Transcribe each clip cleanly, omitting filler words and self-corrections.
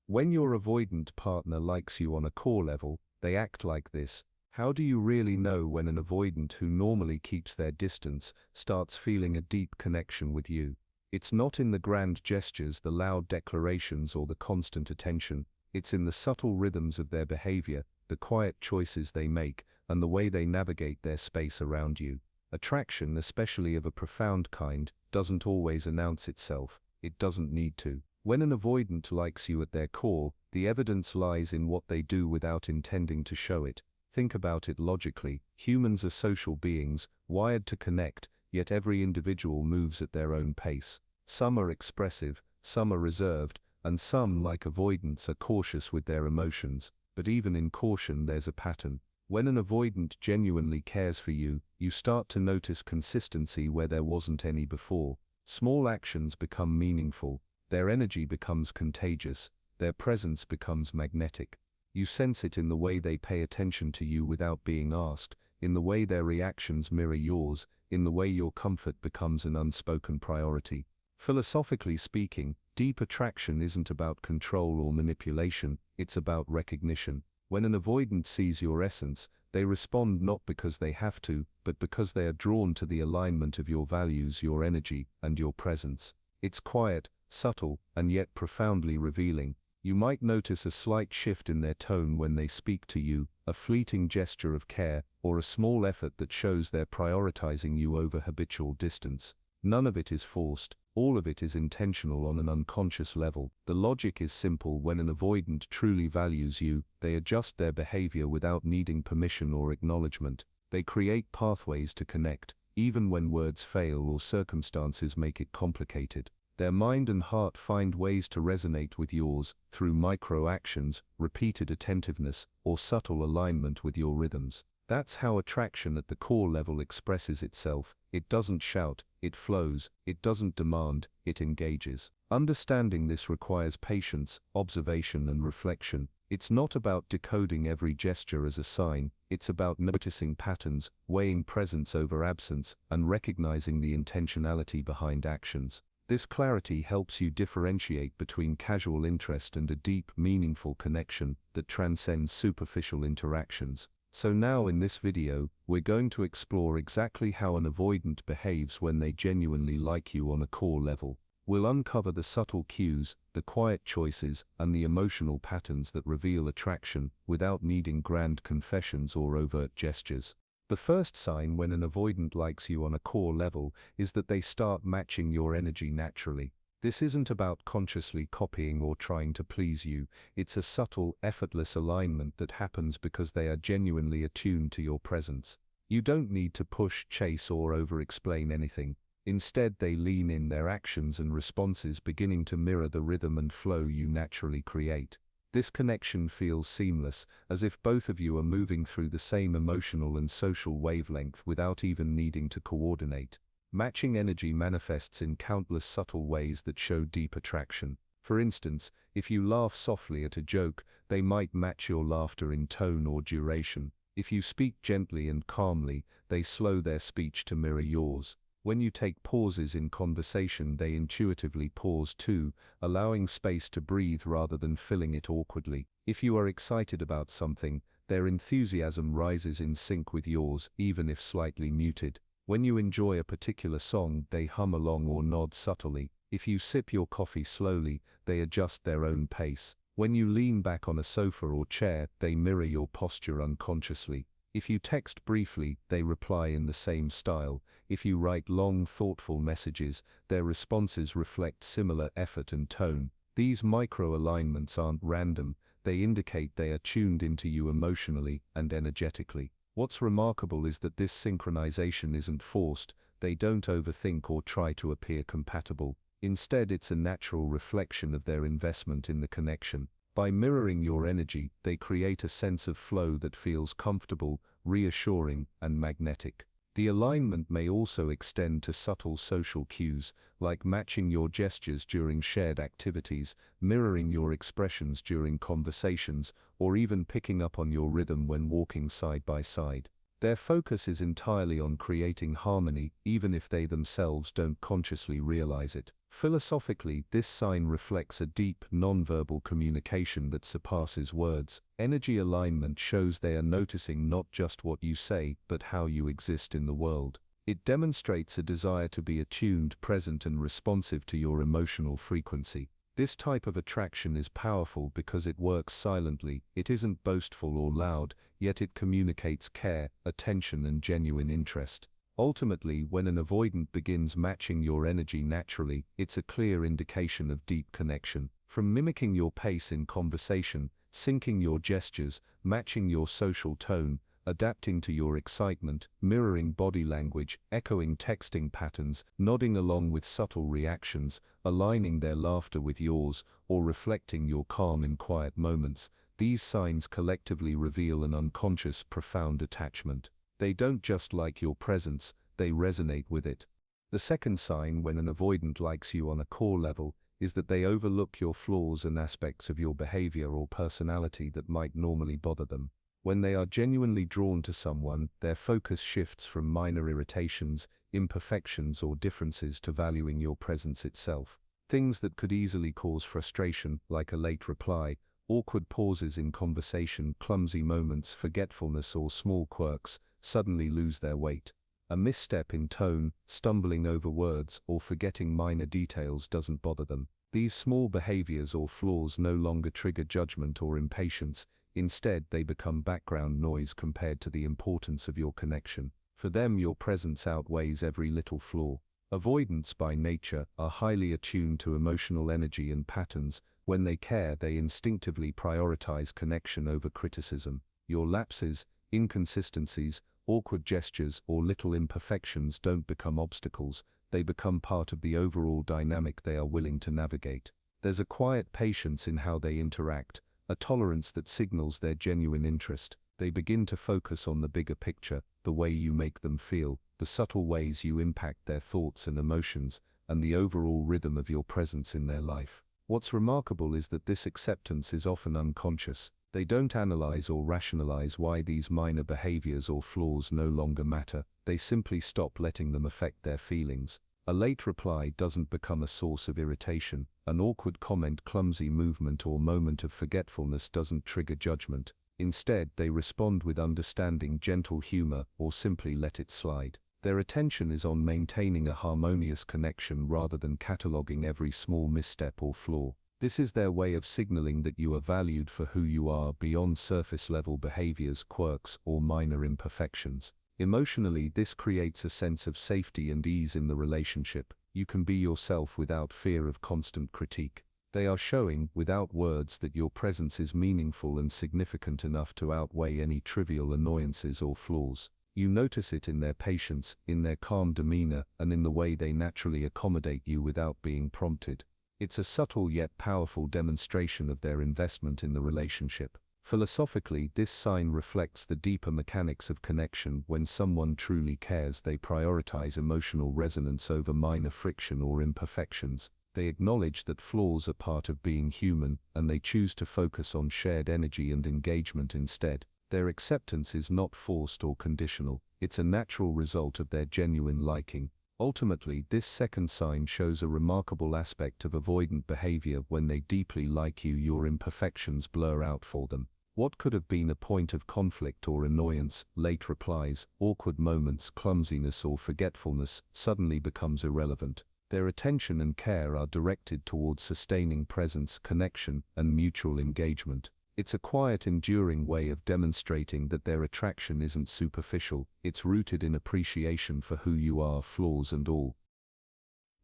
When your avoidant partner likes you on a core level, they act like this. How do you really know when an avoidant who normally keeps their distance starts feeling a deep connection with you? It's not in the grand gestures, the loud declarations, or the constant attention. It's in the subtle rhythms of their behavior, the quiet choices they make, and the way they navigate their space around you. Attraction, especially of a profound kind, doesn't always announce itself. It doesn't need to. When an avoidant likes you at their core, the evidence lies in what they do without intending to show it. Think about it logically. Humans are social beings, wired to connect, yet every individual moves at their own pace. Some are expressive, some are reserved, and some, like avoidants, are cautious with their emotions. But even in caution there's a pattern. When an avoidant genuinely cares for you, you start to notice consistency where there wasn't any before. Small actions become meaningful. Their energy becomes contagious. Their presence becomes magnetic. You sense it in the way they pay attention to you without being asked, in the way their reactions mirror yours, in the way your comfort becomes an unspoken priority. Philosophically speaking, deep attraction isn't about control or manipulation, it's about recognition. When an avoidant sees your essence, they respond not because they have to, but because they are drawn to the alignment of your values, your energy, and your presence. It's quiet, subtle, and yet profoundly revealing. You might notice a slight shift in their tone when they speak to you, a fleeting gesture of care, or a small effort that shows they're prioritizing you over habitual distance. None of it is forced. All of it is intentional on an unconscious level. The logic is simple. When an avoidant truly values you, they adjust their behavior without needing permission or acknowledgement. They create pathways to connect, even when words fail or circumstances make it complicated. Their mind and heart find ways to resonate with yours, through micro-actions, repeated attentiveness, or subtle alignment with your rhythms. That's how attraction at the core level expresses itself. It doesn't shout, it flows, it doesn't demand, it engages. Understanding this requires patience, observation, and reflection. It's not about decoding every gesture as a sign, it's about noticing patterns, weighing presence over absence, and recognizing the intentionality behind actions. This clarity helps you differentiate between casual interest and a deep, meaningful connection that transcends superficial interactions. So now in this video, we're going to explore exactly how an avoidant behaves when they genuinely like you on a core level. We'll uncover the subtle cues, the quiet choices, and the emotional patterns that reveal attraction without needing grand confessions or overt gestures. The first sign when an avoidant likes you on a core level is that they start matching your energy naturally. This isn't about consciously copying or trying to please you. It's a subtle, effortless alignment that happens because they are genuinely attuned to your presence. You don't need to push, chase, or over-explain anything. Instead, they lean in, their actions and responses beginning to mirror the rhythm and flow you naturally create. This connection feels seamless, as if both of you are moving through the same emotional and social wavelength without even needing to coordinate. Matching energy manifests in countless subtle ways that show deep attraction. For instance, if you laugh softly at a joke, they might match your laughter in tone or duration. If you speak gently and calmly, they slow their speech to mirror yours. When you take pauses in conversation, they intuitively pause too, allowing space to breathe rather than filling it awkwardly. If you are excited about something, their enthusiasm rises in sync with yours, even if slightly muted. When you enjoy a particular song, they hum along or nod subtly. If you sip your coffee slowly, they adjust their own pace. When you lean back on a sofa or chair, they mirror your posture unconsciously. If you text briefly, they reply in the same style. If you write long, thoughtful messages, their responses reflect similar effort and tone. These micro-alignments aren't random, they indicate they are tuned into you emotionally and energetically. What's remarkable is that this synchronization isn't forced. They don't overthink or try to appear compatible. Instead, it's a natural reflection of their investment in the connection. By mirroring your energy, they create a sense of flow that feels comfortable, reassuring, and magnetic. The alignment may also extend to subtle social cues, like matching your gestures during shared activities, mirroring your expressions during conversations, or even picking up on your rhythm when walking side by side. Their focus is entirely on creating harmony, even if they themselves don't consciously realize it. Philosophically, this sign reflects a deep, nonverbal communication that surpasses words. Energy alignment shows they are noticing not just what you say, but how you exist in the world. It demonstrates a desire to be attuned, present, and responsive to your emotional frequency. This type of attraction is powerful because it works silently. It isn't boastful or loud, yet it communicates care, attention, and genuine interest. Ultimately, when an avoidant begins matching your energy naturally, it's a clear indication of deep connection. From mimicking your pace in conversation, syncing your gestures, matching your social tone, adapting to your excitement, mirroring body language, echoing texting patterns, nodding along with subtle reactions, aligning their laughter with yours, or reflecting your calm in quiet moments, these signs collectively reveal an unconscious, profound attachment. They don't just like your presence, they resonate with it. The second sign when an avoidant likes you on a core level is that they overlook your flaws and aspects of your behavior or personality that might normally bother them. When they are genuinely drawn to someone, their focus shifts from minor irritations, imperfections, or differences to valuing your presence itself. Things that could easily cause frustration, like a late reply, awkward pauses in conversation, clumsy moments, forgetfulness, or small quirks, suddenly lose their weight. A misstep in tone, stumbling over words, or forgetting minor details doesn't bother them. These small behaviors or flaws no longer trigger judgment or impatience. Instead, they become background noise compared to the importance of your connection. For them, your presence outweighs every little flaw. Avoidants by nature are highly attuned to emotional energy and patterns. When they care, they instinctively prioritize connection over criticism. Your lapses, inconsistencies, awkward gestures, or little imperfections don't become obstacles. They become part of the overall dynamic they are willing to navigate. There's a quiet patience in how they interact, a tolerance that signals their genuine interest. They begin to focus on the bigger picture, the way you make them feel, the subtle ways you impact their thoughts and emotions, and the overall rhythm of your presence in their life. What's remarkable is that this acceptance is often unconscious. They don't analyze or rationalize why these minor behaviors or flaws no longer matter. They simply stop letting them affect their feelings. A late reply doesn't become a source of irritation. An awkward comment, clumsy movement, or moment of forgetfulness doesn't trigger judgment. Instead, they respond with understanding, gentle humor, or simply let it slide. Their attention is on maintaining a harmonious connection rather than cataloging every small misstep or flaw. This is their way of signaling that you are valued for who you are beyond surface-level behaviors, quirks, or minor imperfections. Emotionally, this creates a sense of safety and ease in the relationship. You can be yourself without fear of constant critique. They are showing, without words, that your presence is meaningful and significant enough to outweigh any trivial annoyances or flaws. You notice it in their patience, in their calm demeanor, and in the way they naturally accommodate you without being prompted. It's a subtle yet powerful demonstration of their investment in the relationship. Philosophically, this sign reflects the deeper mechanics of connection. When someone truly cares, they prioritize emotional resonance over minor friction or imperfections. They acknowledge that flaws are part of being human, and they choose to focus on shared energy and engagement instead. Their acceptance is not forced or conditional. It's a natural result of their genuine liking. Ultimately, this second sign shows a remarkable aspect of avoidant behavior. When they deeply like you, your imperfections blur out for them. What could have been a point of conflict or annoyance, late replies, awkward moments, clumsiness, or forgetfulness, suddenly becomes irrelevant. Their attention and care are directed towards sustaining presence, connection, and mutual engagement. It's a quiet, enduring way of demonstrating that their attraction isn't superficial. It's rooted in appreciation for who you are, flaws and all.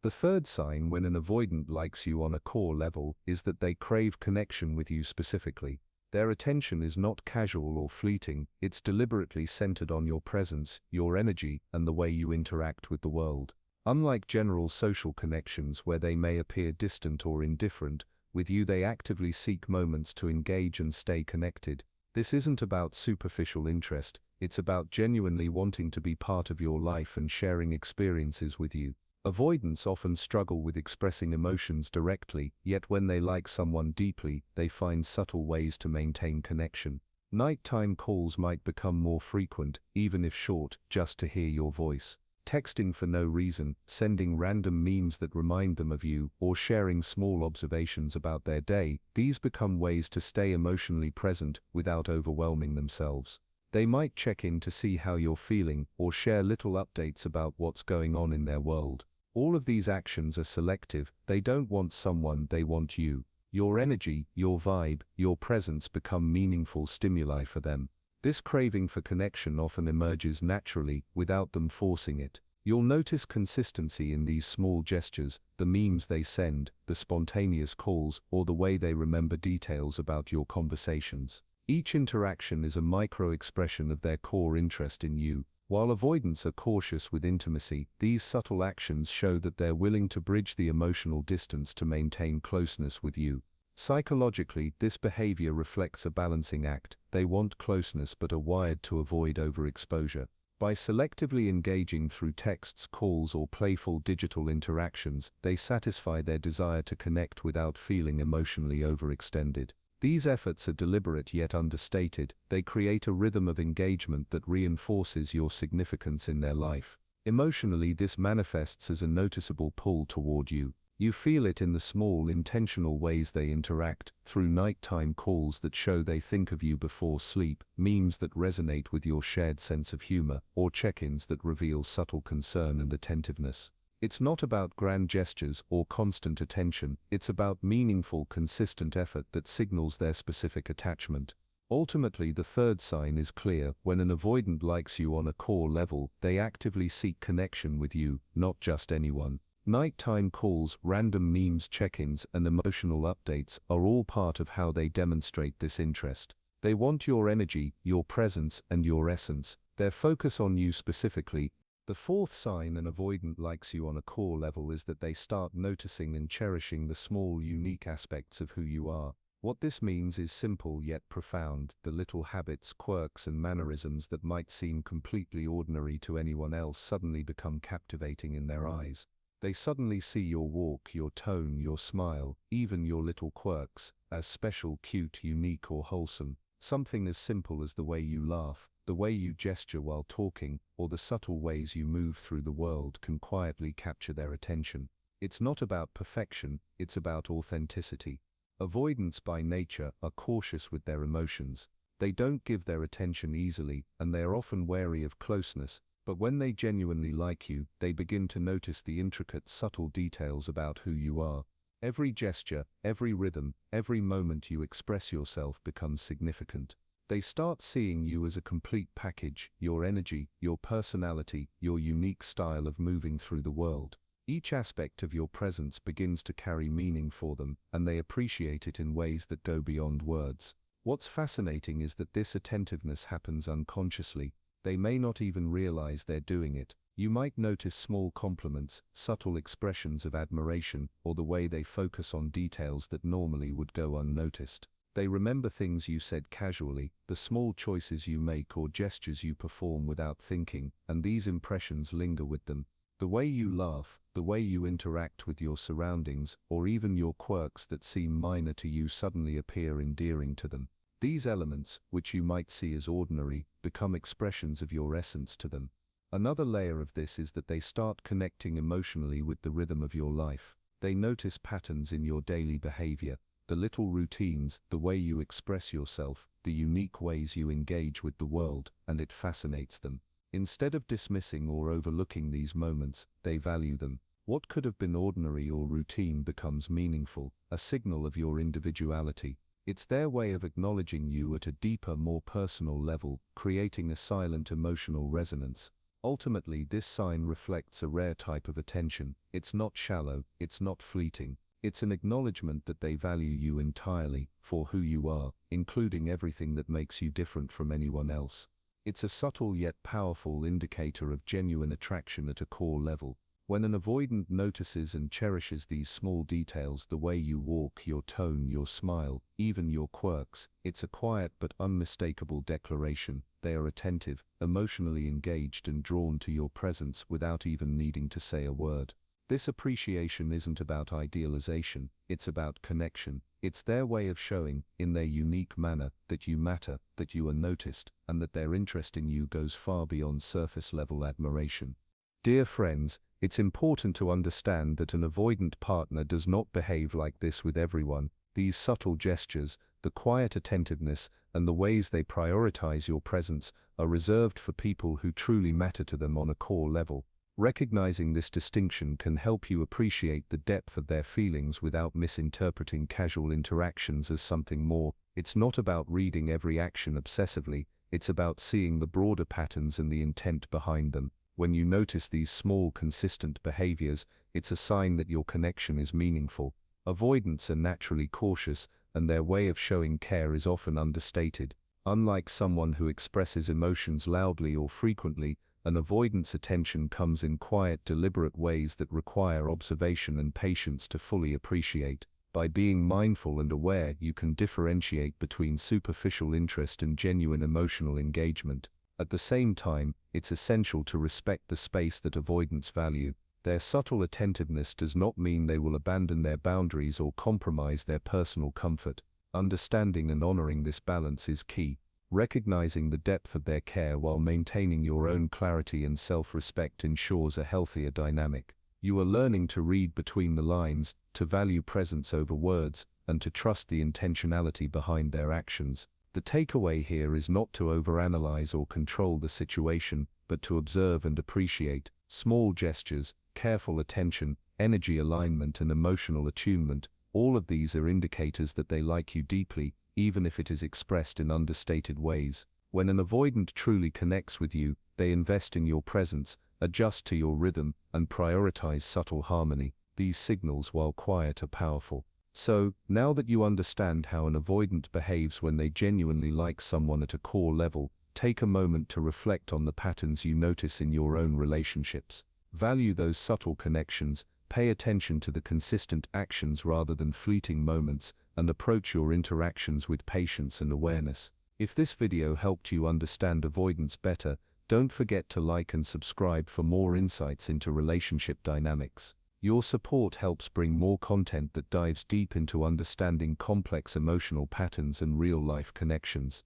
The third sign when an avoidant likes you on a core level is that they crave connection with you specifically. Their attention is not casual or fleeting. It's deliberately centered on your presence, your energy, and the way you interact with the world. Unlike general social connections where they may appear distant or indifferent, with you they actively seek moments to engage and stay connected. This isn't about superficial interest, it's about genuinely wanting to be part of your life and sharing experiences with you. Avoidants often struggle with expressing emotions directly, yet when they like someone deeply, they find subtle ways to maintain connection. Nighttime calls might become more frequent, even if short, just to hear your voice. Texting for no reason, sending random memes that remind them of you, or sharing small observations about their day, these become ways to stay emotionally present without overwhelming themselves. They might check in to see how you're feeling, or share little updates about what's going on in their world. All of these actions are selective. They don't want someone, they want you. Your energy, your vibe, your presence become meaningful stimuli for them. This craving for connection often emerges naturally, without them forcing it. You'll notice consistency in these small gestures, the memes they send, the spontaneous calls, or the way they remember details about your conversations. Each interaction is a micro-expression of their core interest in you. While avoidants are cautious with intimacy, these subtle actions show that they're willing to bridge the emotional distance to maintain closeness with you. Psychologically, this behavior reflects a balancing act. They want closeness but are wired to avoid overexposure. By selectively engaging through texts, calls, or playful digital interactions, they satisfy their desire to connect without feeling emotionally overextended. These efforts are deliberate yet understated. They create a rhythm of engagement that reinforces your significance in their life. Emotionally, this manifests as a noticeable pull toward you. You feel it in the small, intentional ways they interact, through nighttime calls that show they think of you before sleep, memes that resonate with your shared sense of humor, or check-ins that reveal subtle concern and attentiveness. It's not about grand gestures or constant attention, it's about meaningful, consistent effort that signals their specific attachment. Ultimately, the third sign is clear. When an avoidant likes you on a core level, they actively seek connection with you, not just anyone. Nighttime calls, random memes, check-ins, and emotional updates are all part of how they demonstrate this interest. They want your energy, your presence, and your essence. Their focus on you specifically. The fourth sign an avoidant likes you on a core level is that they start noticing and cherishing the small, unique aspects of who you are. What this means is simple yet profound. The little habits, quirks, and mannerisms that might seem completely ordinary to anyone else suddenly become captivating in their eyes. They suddenly see your walk, your tone, your smile, even your little quirks, as special, cute, unique, or wholesome. Something as simple as the way you laugh, the way you gesture while talking, or the subtle ways you move through the world can quietly capture their attention. It's not about perfection, it's about authenticity. Avoidants by nature are cautious with their emotions. They don't give their attention easily, and they are often wary of closeness, but when they genuinely like you, they begin to notice the intricate, subtle details about who you are. Every gesture, every rhythm, every moment you express yourself becomes significant. They start seeing you as a complete package, your energy, your personality, your unique style of moving through the world. Each aspect of your presence begins to carry meaning for them, and they appreciate it in ways that go beyond words. What's fascinating is that this attentiveness happens unconsciously. They may not even realize they're doing it. You might notice small compliments, subtle expressions of admiration, or the way they focus on details that normally would go unnoticed. They remember things you said casually, the small choices you make or gestures you perform without thinking, and these impressions linger with them. The way you laugh, the way you interact with your surroundings, or even your quirks that seem minor to you suddenly appear endearing to them. These elements, which you might see as ordinary, become expressions of your essence to them. Another layer of this is that they start connecting emotionally with the rhythm of your life. They notice patterns in your daily behavior, the little routines, the way you express yourself, the unique ways you engage with the world, and it fascinates them. Instead of dismissing or overlooking these moments, they value them. What could have been ordinary or routine becomes meaningful, a signal of your individuality. It's their way of acknowledging you at a deeper, more personal level, creating a silent emotional resonance. Ultimately, this sign reflects a rare type of attention. It's not shallow, it's not fleeting. It's an acknowledgement that they value you entirely, for who you are, including everything that makes you different from anyone else. It's a subtle yet powerful indicator of genuine attraction at a core level. When an avoidant notices and cherishes these small details, the way you walk, your tone, your smile, even your quirks, it's a quiet but unmistakable declaration. They are attentive, emotionally engaged, and drawn to your presence without even needing to say a word. This appreciation isn't about idealization, it's about connection. It's their way of showing, in their unique manner, that you matter, that you are noticed, and that their interest in you goes far beyond surface-level admiration. Dear friends, it's important to understand that an avoidant partner does not behave like this with everyone. These subtle gestures, the quiet attentiveness, and the ways they prioritize your presence are reserved for people who truly matter to them on a core level. Recognizing this distinction can help you appreciate the depth of their feelings without misinterpreting casual interactions as something more. It's not about reading every action obsessively, it's about seeing the broader patterns and the intent behind them. When you notice these small, consistent behaviors, it's a sign that your connection is meaningful. Avoidants are naturally cautious, and their way of showing care is often understated. Unlike someone who expresses emotions loudly or frequently, an avoidant's attention comes in quiet, deliberate ways that require observation and patience to fully appreciate. By being mindful and aware, you can differentiate between superficial interest and genuine emotional engagement. At the same time, it's essential to respect the space that avoidants value. Their subtle attentiveness does not mean they will abandon their boundaries or compromise their personal comfort. Understanding and honoring this balance is key. Recognizing the depth of their care while maintaining your own clarity and self-respect ensures a healthier dynamic. You are learning to read between the lines, to value presence over words, and to trust the intentionality behind their actions. The takeaway here is not to overanalyze or control the situation, but to observe and appreciate. Small gestures, careful attention, energy alignment, and emotional attunement, all of these are indicators that they like you deeply, even if it is expressed in understated ways. When an avoidant truly connects with you, they invest in your presence, adjust to your rhythm, and prioritize subtle harmony. These signals, while quiet, are powerful. So, now that you understand how an avoidant behaves when they genuinely like someone at a core level, take a moment to reflect on the patterns you notice in your own relationships. Value those subtle connections, pay attention to the consistent actions rather than fleeting moments, and approach your interactions with patience and awareness. If this video helped you understand avoidance better, don't forget to like and subscribe for more insights into relationship dynamics. Your support helps bring more content that dives deep into understanding complex emotional patterns and real-life connections.